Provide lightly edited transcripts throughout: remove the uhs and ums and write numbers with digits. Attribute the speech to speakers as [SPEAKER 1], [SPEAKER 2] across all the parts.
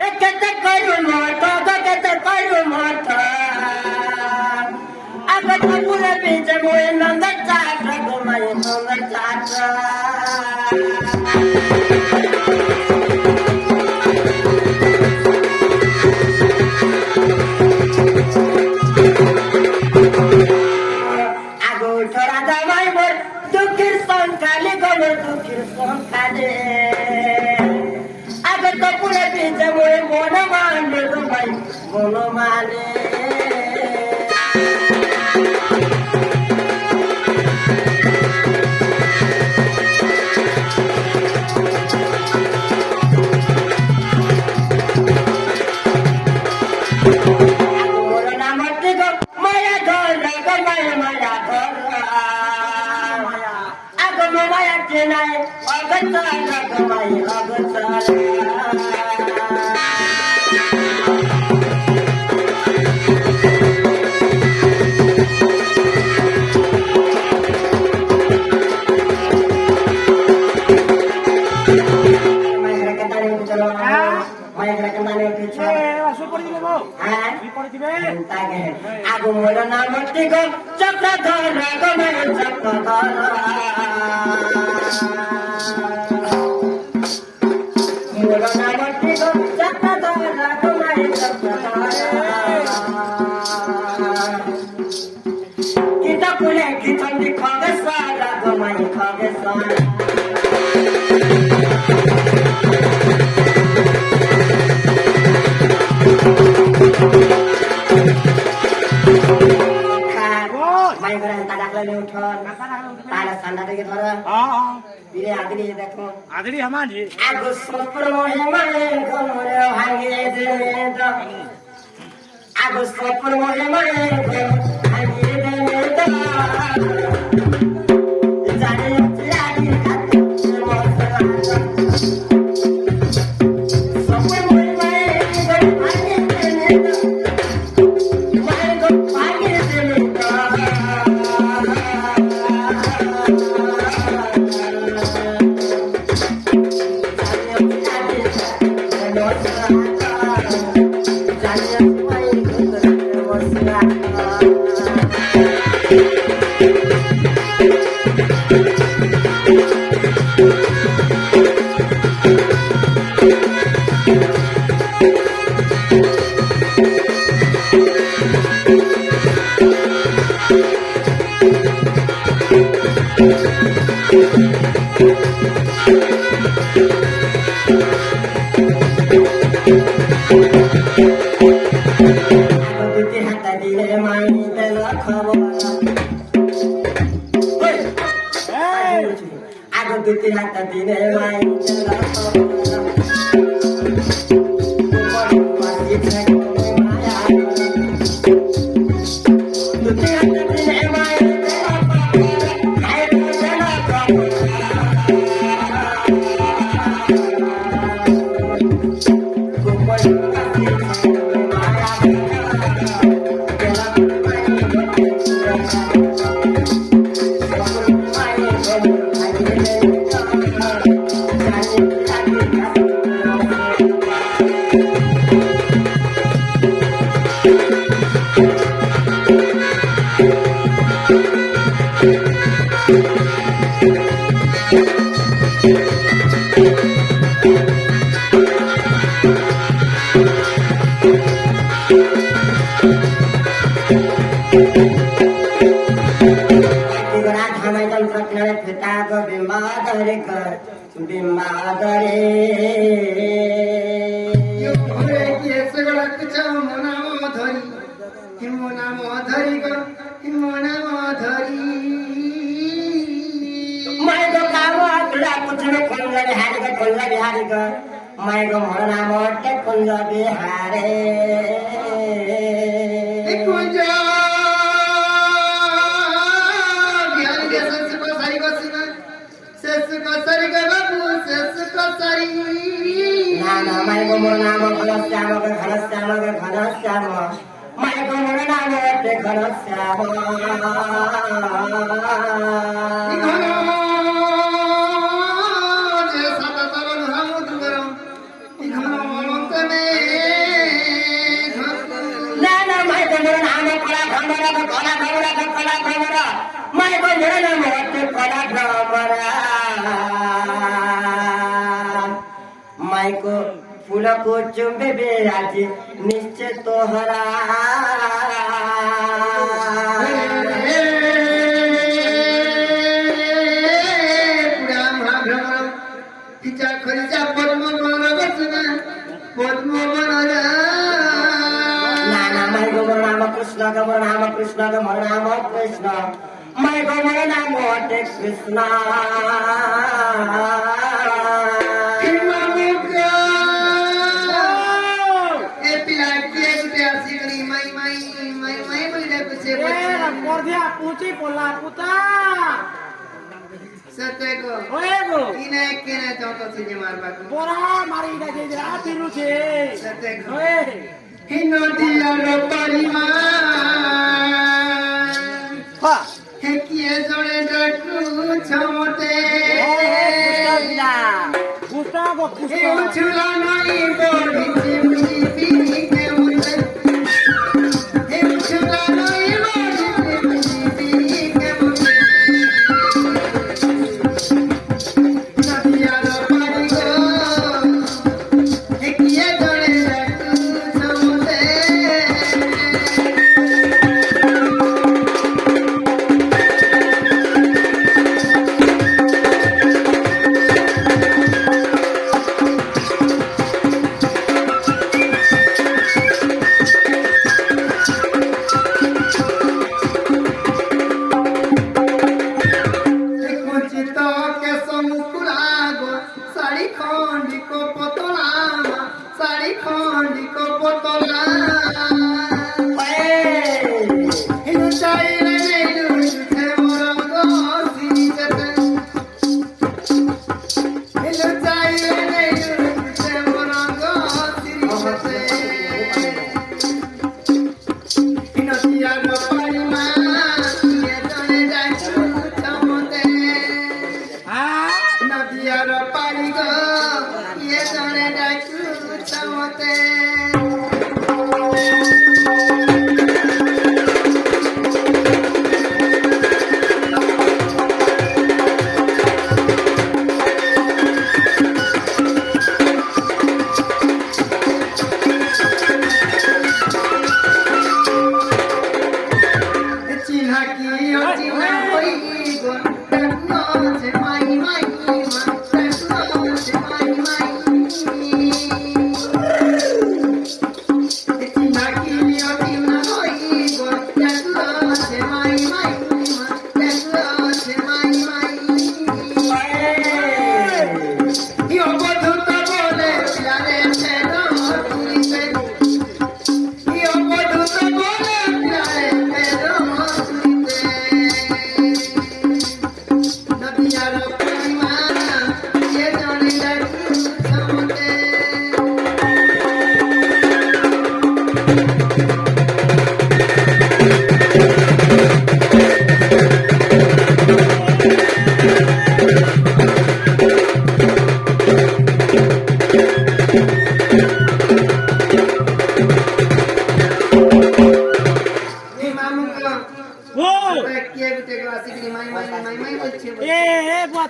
[SPEAKER 1] Ekete koru moto, ekete koru moto. Agata pura pinche moye nanda chatra, gomaye nanda chatra. Ago chora damai mor, dukir son kali gomor, dukir son kali. Agata pura pinche moye mono mane, gomaye mono mane. Aku mula nama tiga cakradhara, gomaya cakradhara. Mula nama tiga cakradhara, gomaya cakradhara. Kita pula kita di khagesara, gomaya khagesara. तारा संडा देखे थोड़ा बिरे आदमी देखो
[SPEAKER 2] आदरी हमारी
[SPEAKER 1] आगो सोपर मोहे माने गोरे भांगे दे the आगो सोपर मोहे माने भांगे दे द जाने लागी खाते मोर सोपर मोहे माने भांगे दे द माने गो भांगे दे द কলা ভ্রমরা মাই গো মেরে নাম হচ্ছে কলা ভ্রমরা মাইকো ফুলকো চুম্বে আছে নিশ্চয় Tohra Krishna, Rama Krishna, Rama Krishna, my God, Rama Krishna.
[SPEAKER 2] पूछी बोला पुता
[SPEAKER 3] सत्य को
[SPEAKER 2] ओए गो
[SPEAKER 3] इने केने चौथा सीजे मारबा को
[SPEAKER 2] बोरा मारी ना जे आती रुचे
[SPEAKER 3] सत्य को
[SPEAKER 2] ओए
[SPEAKER 3] हिनो दिया रो परिमान
[SPEAKER 2] हा
[SPEAKER 3] हे किए जोड़े डकू छमते
[SPEAKER 2] गुस्सा गो
[SPEAKER 3] हे उछला नहीं बोली चिमची पीनी के उते हे उछला नहीं बोली चिमची पीनी के उते नदिया रो पारी गो हे किए जोड़े डकू छमते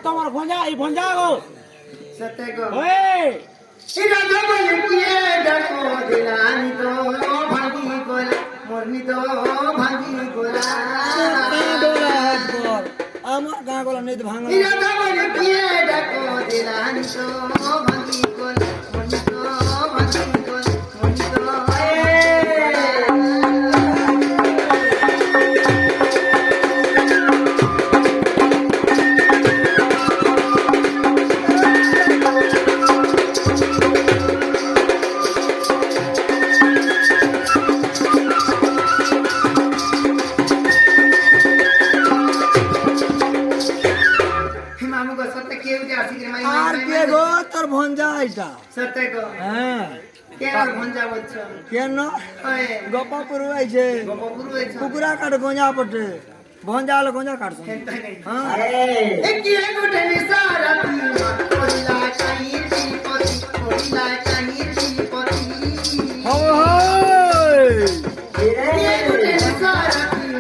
[SPEAKER 2] তোমার ভঞ্জা এই ভঞ্জা গো
[SPEAKER 3] सत्य को
[SPEAKER 2] ओए
[SPEAKER 3] इरा धबल किए डको दिलानी तो भागी गोला मोरनी तो भागी गोला
[SPEAKER 2] আমার গা গলা নেই ভাঙা
[SPEAKER 3] इरा धबल किए डको दिलानी तो भागी गोला मोरनी तो भागी गोला मोरनी तो
[SPEAKER 2] আর কে গো তোর ভঞ্জা এটা
[SPEAKER 3] सत्य को
[SPEAKER 2] হ্যাঁ
[SPEAKER 3] केरा भंजा बच्चा
[SPEAKER 2] কেন
[SPEAKER 3] ओए
[SPEAKER 2] গোপাপুর আইছে
[SPEAKER 3] गोपपुरु है
[SPEAKER 2] কুকুরা কাট গঞ্জা পটে ভঞ্জা হলো গঞ্জা কাটছ
[SPEAKER 3] खेलता नहीं
[SPEAKER 2] হ্যাঁ
[SPEAKER 3] एक ये गुटे निसारा पीमा कोइला काई पति कोइला काई पति
[SPEAKER 2] हो
[SPEAKER 3] ये गुटे निसारा पीमा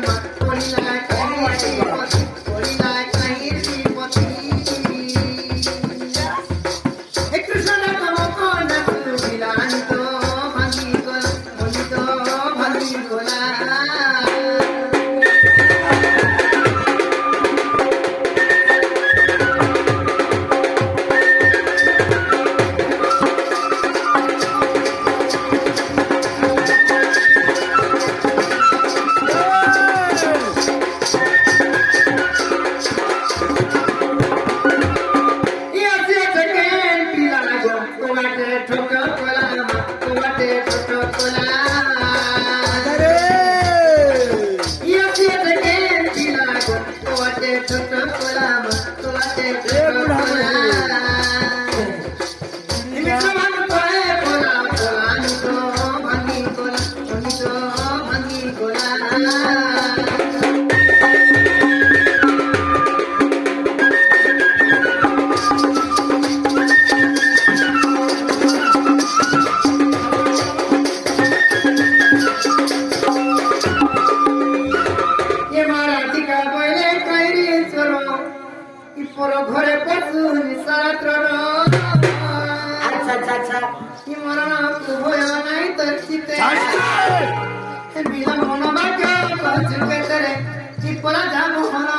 [SPEAKER 3] বিলা মন বাক্য কচু কেতরে চিপলা যাবো হনা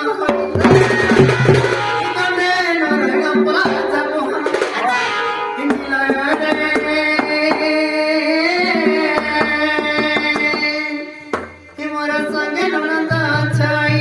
[SPEAKER 3] ইকানে নরঙ্গ পলা যাবো হনা ইন্দিলা রে মোর সঙ্গে ননদ ছাই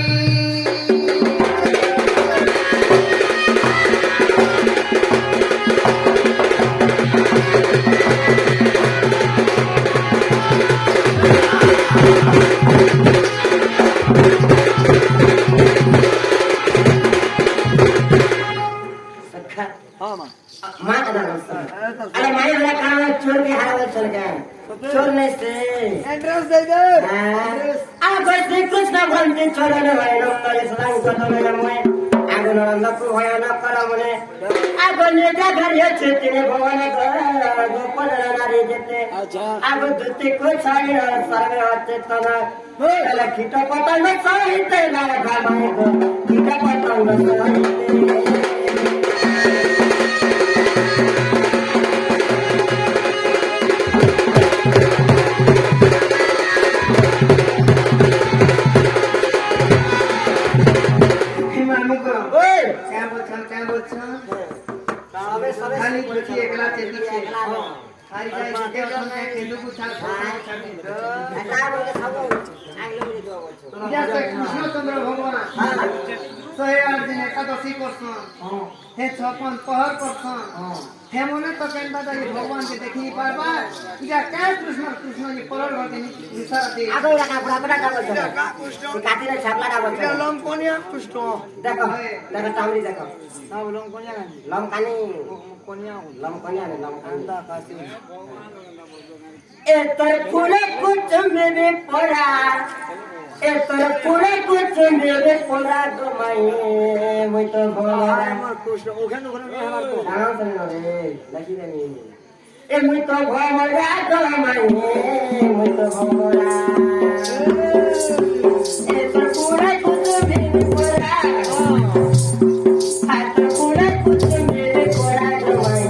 [SPEAKER 2] हाँ माँ
[SPEAKER 1] माँ का नाम है। अरे माई वाला काम है, चोर के हाथ में चल गया चोर ने से
[SPEAKER 2] एड्रेस दे दे
[SPEAKER 1] अब बस कुछ ना बोलते छोड़ने वाले लोग करे सलाम करते हैं मैं आगे नरंद को होया ना करा मने अब नेता घर ये छेते ने भगवान का गोपाल नारी देते
[SPEAKER 2] अच्छा
[SPEAKER 1] अब दुते को छाई सर्वे होते तना पहले खीटा पतंग सहिते ना भाई को खीटा पतंग सहिते
[SPEAKER 3] क्या बोलछा खाली देखी एकला चेती छे हारी जाय के ओने केलु कुछा या से कृष्ण चंद्र भगवान सहे आठ दिन एकादशी करछन हे 56 पहर करछन हे मने तो केनबा दाई भगवान के देखि पारबा या का कृष्ण कृष्ण जी परल भगवान विचार दे
[SPEAKER 1] आगो लगा बड़ा का बोलते काटी रे छापला का बोलते
[SPEAKER 2] लम कोनिया कृष्ण
[SPEAKER 1] देखो देखो तावरी देखो
[SPEAKER 2] ना लम कोनिया
[SPEAKER 1] लम कानी
[SPEAKER 2] कोनिया
[SPEAKER 1] लम कानी ने लम
[SPEAKER 2] अंदा कासी
[SPEAKER 1] ए तर फूले कुछ मेरे पड़ा ए तर फूले कुछ मेरे पड़ा तो मैं तो बोला
[SPEAKER 2] আমার कृष्ण ওখানে ওখানে আমার তো
[SPEAKER 1] नाम सुनो रे लगी रे नी ए मैं तो भोला तो मैं तो भोला ए तर फूले कुछ मेरे पड़ा आ तर फूले कुछ मेरे पड़ा तो मैं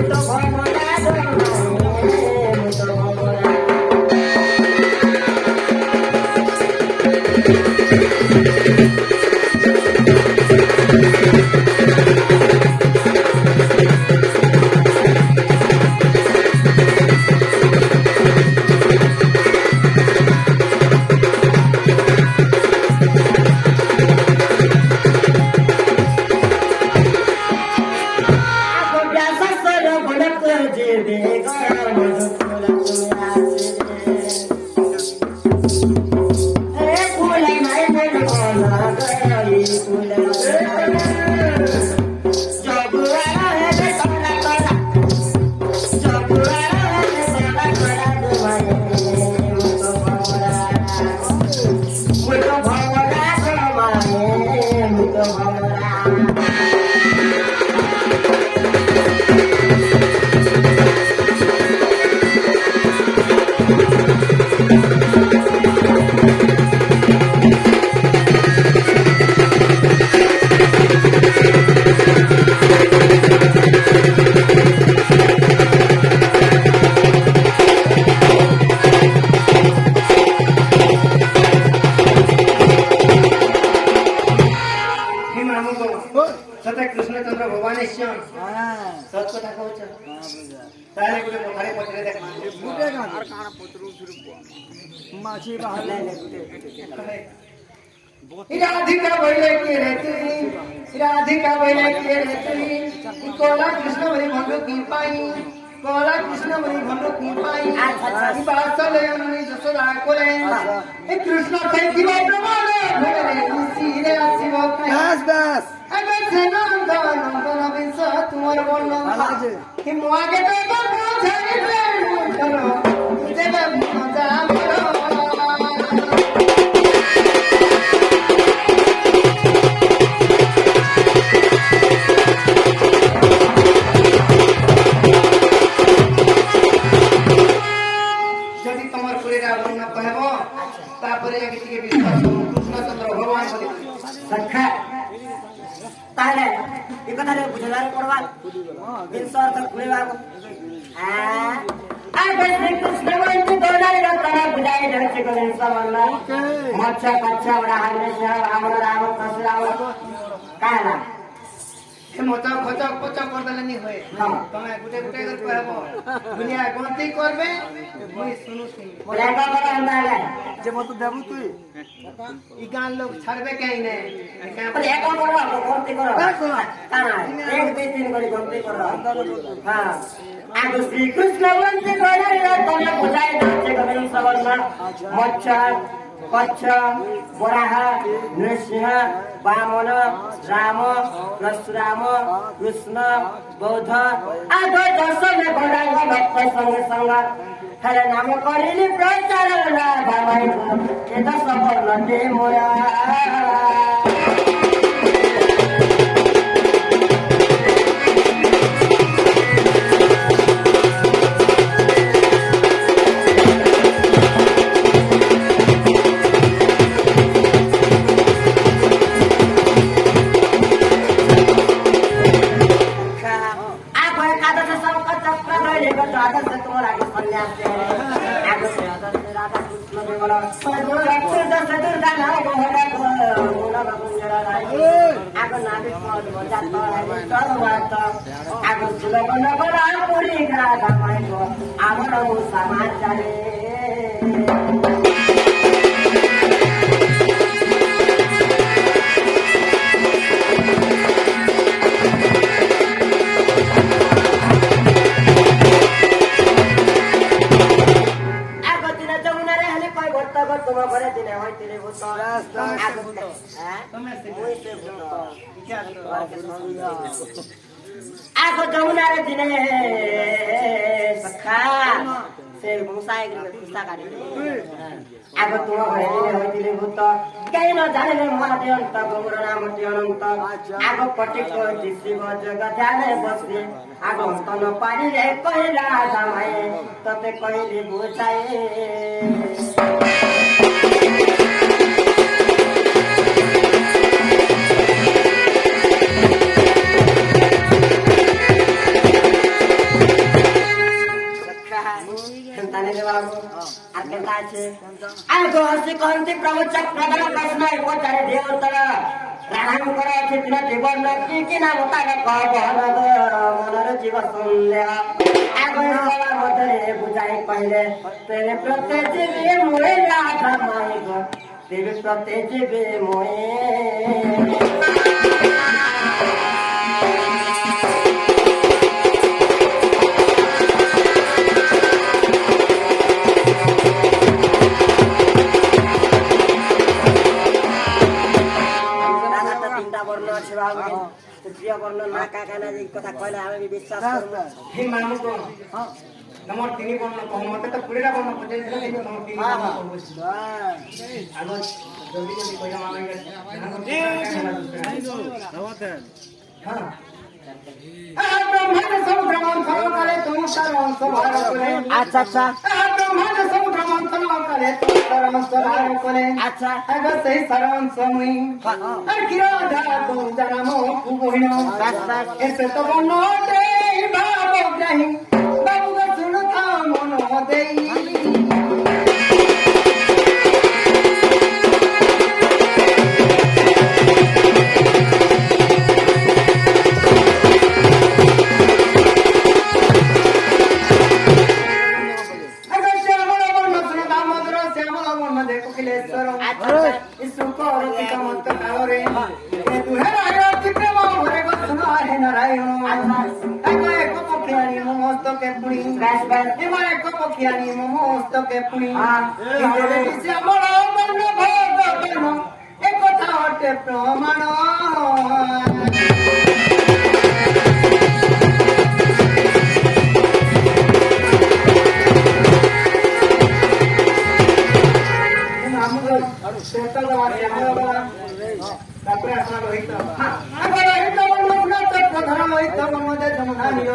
[SPEAKER 1] तो भोला तो मैं तो भोला सत्य कृष्ण चंद्र भगवान सच कथा कहछ ताले गुटे मोखारे पचरे देख
[SPEAKER 2] गुटे का और काना पतरू फिर माछी बाहर ले
[SPEAKER 3] इरा अधिका भइले के रे तुई इरा अधिका भइले के रे तुई कोला कृष्ण भई भंग की पाई कोला कृष्ण भई भंग की पाई ई बात ले अनि जसोदा कोले ए कृष्ण से की बात माने भगरे खुशी रे आसीव
[SPEAKER 2] बस बस
[SPEAKER 3] अबे से नंदन बिस तुम्हारे बोलना कि मुआगे तो बुझाई प्रेम करो तुझे मजा करो
[SPEAKER 1] କଥାରେ ବୁଝିବାର ପଡବା ଜିନିଷ ଅର୍ଥ ଖୁଳିବାକୁ ଶ୍ରୀକୃଷ୍ଣ ବନ୍ଧୁ ଗୌରାଣୀ ରତନ ବୁଝାଇ ଦେଉଛି ଜିନିଷ ବନ୍ଧ ମଛ କଛ ବଡା ରାମ ରାମ ପଶୁରାମ କାହା
[SPEAKER 3] মত খচ পচ করদেলে নি হয়ে তুমি গুটে গুটে করে কহব দুনিয়া গন্তি করবে মুই শুনু শুনি
[SPEAKER 1] বলে কা কথা আন্দালে
[SPEAKER 2] যে মত দেবু তুই
[SPEAKER 3] ই গান লোক ছাড়বে কেই নে
[SPEAKER 1] বলে একা করবা গন্তি করো তানা এক দুই তিন করে গন্তি করো হ্যাঁ আগ শ্রীকৃষ্ণ বন্ধু গৌরাণী রতন বুঝাই দেଉଛି জিনিষ বন্ধ মছ কচ্ছ বরাহ নৃসিংহ বামন রাম পরশুরাম কৃষ্ণ বৌদ্ধ আগ দর্শন গৌরাঙ্গ ভক্ত সঙ্গে সঙ্গ হরে নাম করিলি প্রচার রাধামাই এ দশ বর্ণতে মোরা আমার সমাচারে তোমার ঘরে দিনে হইতিলে ভূত আগো যমুনার দিনে সখা সে মুসাই খুশা কাটি আগো তোমার ঘরে দিনে হইতিলে ভূত কেই ন জানিলে মহাদেব অন্ত গৌর নামটি অনন্ত আগো পটি কোটি শিব জগ ধ্যানে বসে আগো তন পারিলে কহিলা জামাই ততে কহিলি বুঝাই প্রভু চক্রধর কৃষ্ণ পচারে দেবতর রাম কর চিত্র জীবন কি নাম তার মনর জীব সন্দেহ আগর সবার মধ্যে বুঝাই পাইলে তেরে প্রত্যেক জীবে মোয়ে রাধা মাই গো তেরে প্রত্যেক জীবে মোয়ে প্রিয় বর্ণ না কাকা না যে কথা কইলে আমি বিশ্বাস করব
[SPEAKER 3] হে মামু তো তোমার তিনি বর্ণ কম মতে তো পুরেটা বর্ণ বুঝাই দিলে কিন্তু তোমার তিনি বর্ণ করব আলো জলদি জলদি কইরা মামা গেছে হ্যাঁ ব্রহ্মাণ্ড সমুদ্র মন্থন করে তুমি তার অংশ ভাগ করে
[SPEAKER 1] আচ্ছা আচ্ছা
[SPEAKER 3] ব্রহ্মাণ্ড সমুদ্র মন্থন করে তুমি তার অংশ ভাগ করে
[SPEAKER 1] আচ্ছা
[SPEAKER 3] আগো সেই সারাংশ মুই আর কি রাধা তো জানামো কুবহিন এসে তো বনতে বাবু গ্রহী বাবু গো শুনো তা মন দেই প্রমাণ তারপরে আপনার রহিত ধর্ম রহিত মধ্যে যমুনা নিল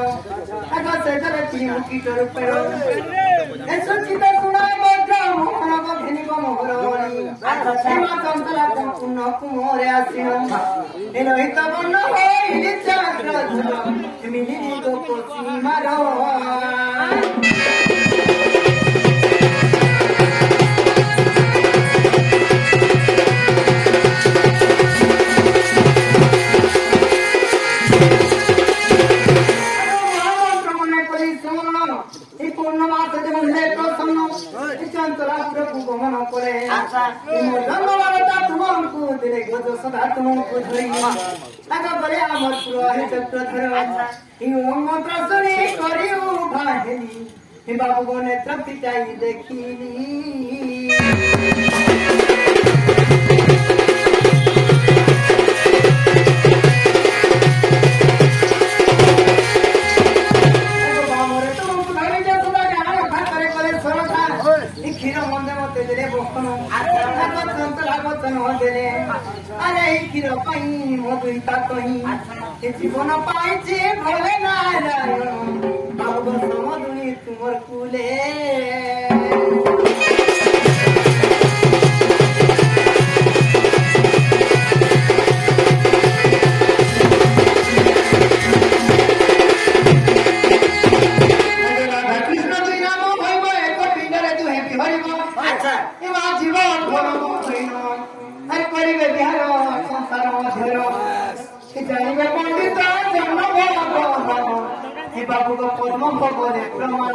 [SPEAKER 3] আগে সেখানে তিনি মুখী স্বরূপ এসো চিতা শুনা বজ্র মোহন ঘিনিব মহরণী সীমা চঞ্চলা পূর্ণ কুমরে আসিল নিলোহিত বর্ণ হইলি চন্দ্র ঝুল মিলিনি গোপ সীমার গমন করে জন্মবারটা তোমাকে দিলে গজ সদা তোমাকে ধরি তাকে বলে আমার পুরোহিত চক্র ধর এই মন্ত্র শুনি করিও ভাহেলি হে বাবু গনে তৃপ্তি চাই দেখিলি জীবন পাইছে ভোলে নারায়ণ বাবু সমদুনি তোমার কুলে জীবন করিবে বিহার সংসার মধ্যে জানিবে পণ্ডিত জন্ম হে বাবু গো পদ্ম ভগরে প্রমাণ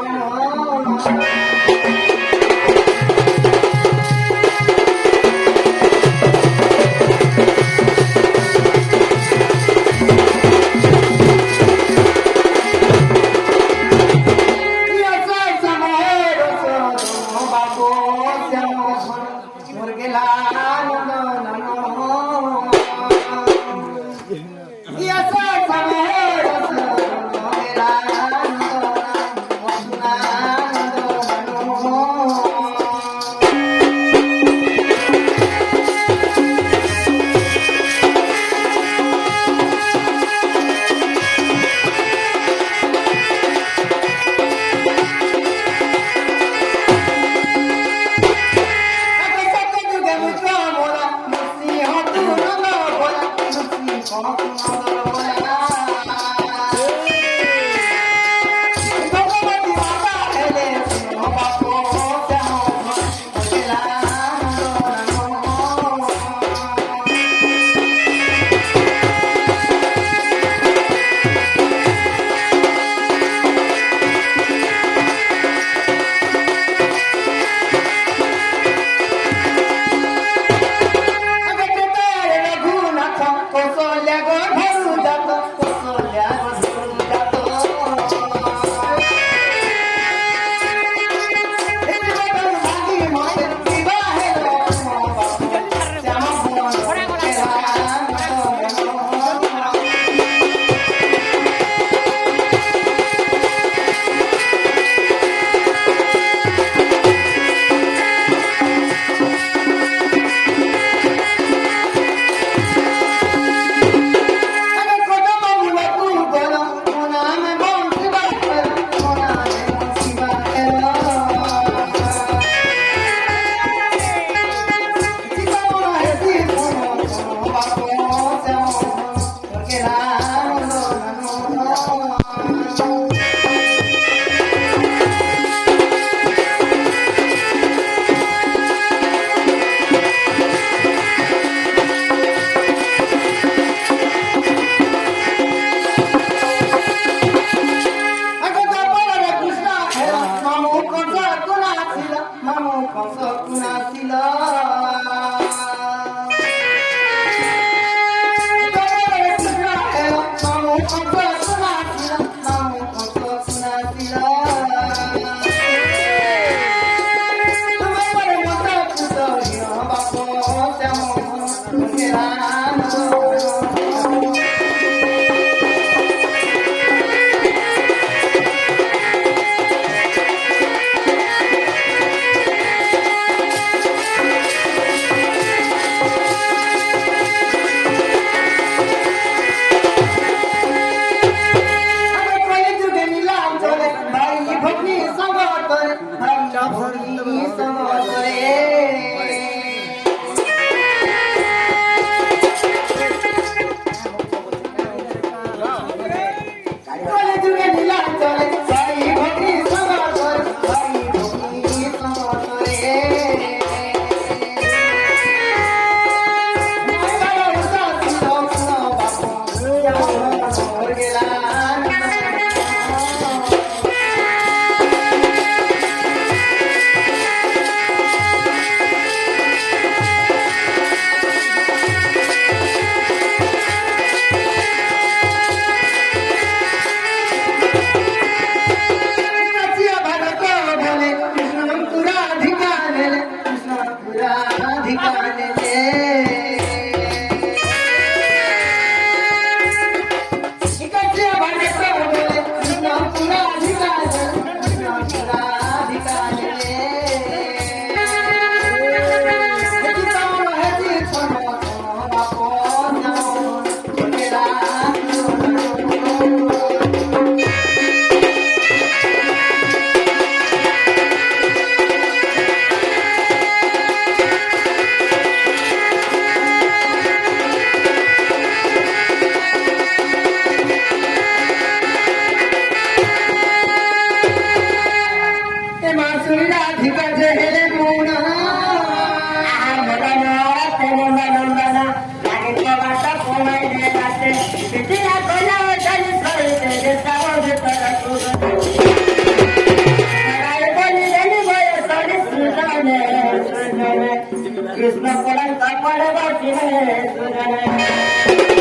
[SPEAKER 1] कृष्ण पलंग पर बसिले सुजन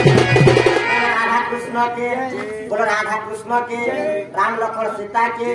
[SPEAKER 1] राधा कृष्ण के बोलो राधा कृष्ण के राम लक्ष्मण सीता के